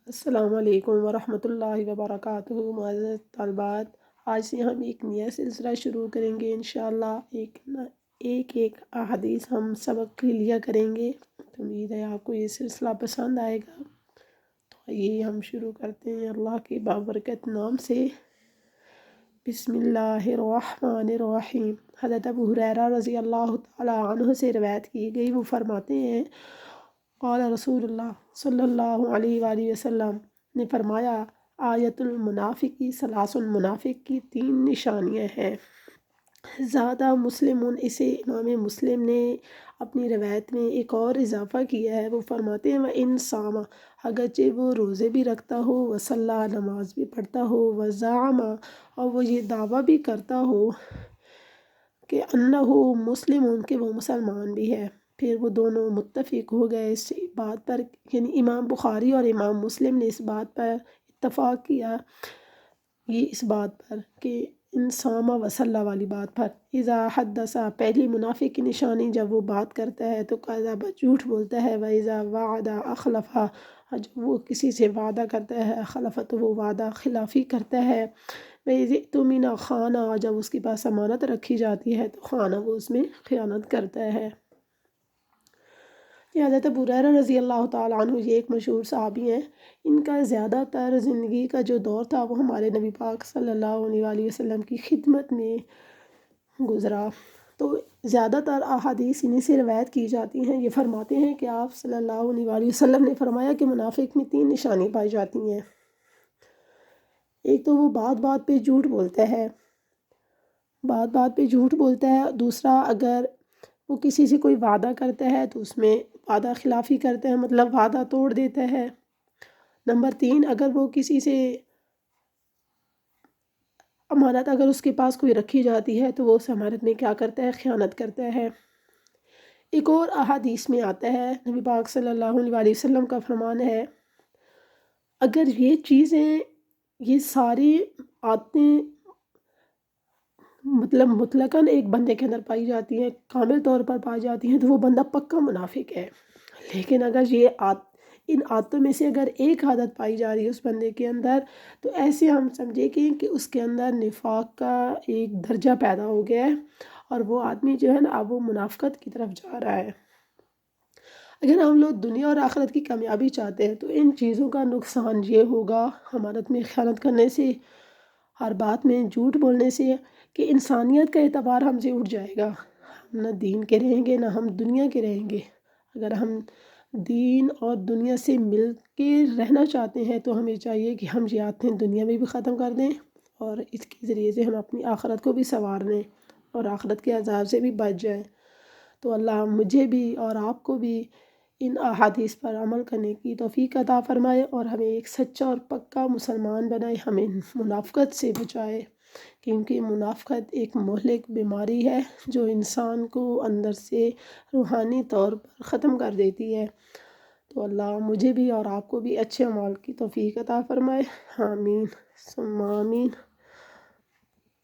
السلام علیکم ورحمۃ اللہ وبرکاتہ۔ معزز طالبات، آج سے ہم ایک نیا سلسلہ شروع کریں گے انشاءاللہ۔ ایک احادیث ہم سبق لیا کریں گے۔ امید ہے آپ کو یہ سلسلہ پسند آئے گا۔ تو یہ ہم شروع کرتے ہیں اللہ کے بابرکت نام سے۔ بسم اللہ الرحمن الرحیم۔ حضرت ابو ہریرہ رضی اللہ تعالی عنہ سے روایت کی گئی، وہ فرماتے ہیں قال رسول اللہ صلی اللہ علیہ وآلہ وسلم نے فرمایا، آیت المنافقی ثلاث، منافق کی 3 نشانیاں ہیں۔ زیادہ مسلم، اسے امام مسلم نے اپنی روایت میں ایک اور اضافہ کیا ہے۔ وہ فرماتے ہیں وَإِن صَامَ، اگرچہ وہ روزے بھی رکھتا ہو، وصلّى، نماز بھی پڑھتا ہو، وزعم، اور وہ یہ دعویٰ بھی کرتا ہو کہ انہو مسلم، کہ وہ مسلمان بھی ہے۔ پھر وہ دونوں متفق ہو گئے اس بات پر، یعنی امام بخاری اور امام مسلم نے اس بات پر اتفاق کیا، یہ اس بات پر کہ انسامہ وصلہ والی بات پر۔ اذا حدث، پہلی منافق کی نشانی، جب وہ بات کرتا ہے تو کذب، جھوٹ بولتا ہے، واذا وعد اخلف، جب وہ کسی سے وعدہ کرتا ہے، اخلف تو وہ وعدہ خلافی کرتا ہے، واذا اؤتمن خان، جب اس کے پاس امانت رکھی جاتی ہے تو خانہ، وہ اس میں خیانت کرتا ہے۔ یہ حضرت ابو ہریرہ رضی اللہ تعالیٰ عنہ، یہ ایک مشہور صحابی ہیں۔ ان کا زیادہ تر زندگی کا جو دور تھا وہ ہمارے نبی پاک صلی اللہ علیہ وآلہ وسلم کی خدمت میں گزرا، تو زیادہ تر احادیث انہیں سے روایت کی جاتی ہیں۔ یہ فرماتے ہیں کہ آپ صلی اللہ علیہ وآلہ وسلم نے فرمایا کہ منافق میں 3 نشانی پائی جاتی ہیں۔ ایک تو وہ بات بات پہ جھوٹ بولتا ہے، بات بات پہ جھوٹ بولتا ہے۔ دوسرا، اگر وہ کسی سے کوئی وعدہ کرتا ہے تو اس میں وعدہ خلافی کرتا ہے، مطلب وعدہ توڑ دیتا ہے۔ نمبر 3، اگر وہ کسی سے امانت، اگر اس کے پاس کوئی رکھی جاتی ہے تو وہ اس امانت میں کیا کرتا ہے، خیانت کرتا ہے۔ ایک اور احادیث میں آتا ہے، نبی پاک صلی اللہ علیہ وآلہ وسلم کا فرمان ہے، اگر یہ چیزیں، یہ ساری عادتیں مطلب مطلقاً ایک بندے کے اندر پائی جاتی ہیں، کامل طور پر پائی جاتی ہیں، تو وہ بندہ پکا منافق ہے۔ لیکن اگر ان عادتوں میں سے اگر ایک عادت پائی جا رہی ہے اس بندے کے اندر، تو ایسے ہم سمجھے کہ اس کے اندر نفاق کا ایک درجہ پیدا ہو گیا ہے، اور وہ آدمی جو ہے نا، اب وہ منافقت کی طرف جا رہا ہے۔ اگر ہم لوگ دنیا اور آخرت کی کامیابی چاہتے ہیں تو ان چیزوں کا نقصان یہ ہوگا، امانت میں خیانت کرنے سے، ہر بات میں جھوٹ بولنے سے، کہ انسانیت کا اعتبار ہم سے اٹھ جائے گا۔ ہم نہ دین کے رہیں گے، نہ ہم دنیا کے رہیں گے۔ اگر ہم دین اور دنیا سے مل کے رہنا چاہتے ہیں تو ہمیں چاہیے کہ ہم یہ عادتیں دنیا میں بھی ختم کر دیں، اور اس کے ذریعے سے ہم اپنی آخرت کو بھی سنوار لیں اور آخرت کے عذاب سے بھی بچ جائیں۔ تو اللہ مجھے بھی اور آپ کو بھی ان احادیث پر عمل کرنے کی توفیق عطا فرمائے، اور ہمیں ایک سچا اور پکا مسلمان بنائے، ہمیں منافقت سے بچائے، کیونکہ منافقت ایک مہلک بیماری ہے جو انسان کو اندر سے روحانی طور پر ختم کر دیتی ہے۔ تو اللہ مجھے بھی اور آپ کو بھی اچھے اعمال کی توفیق عطا فرمائے، آمین ثم آمین۔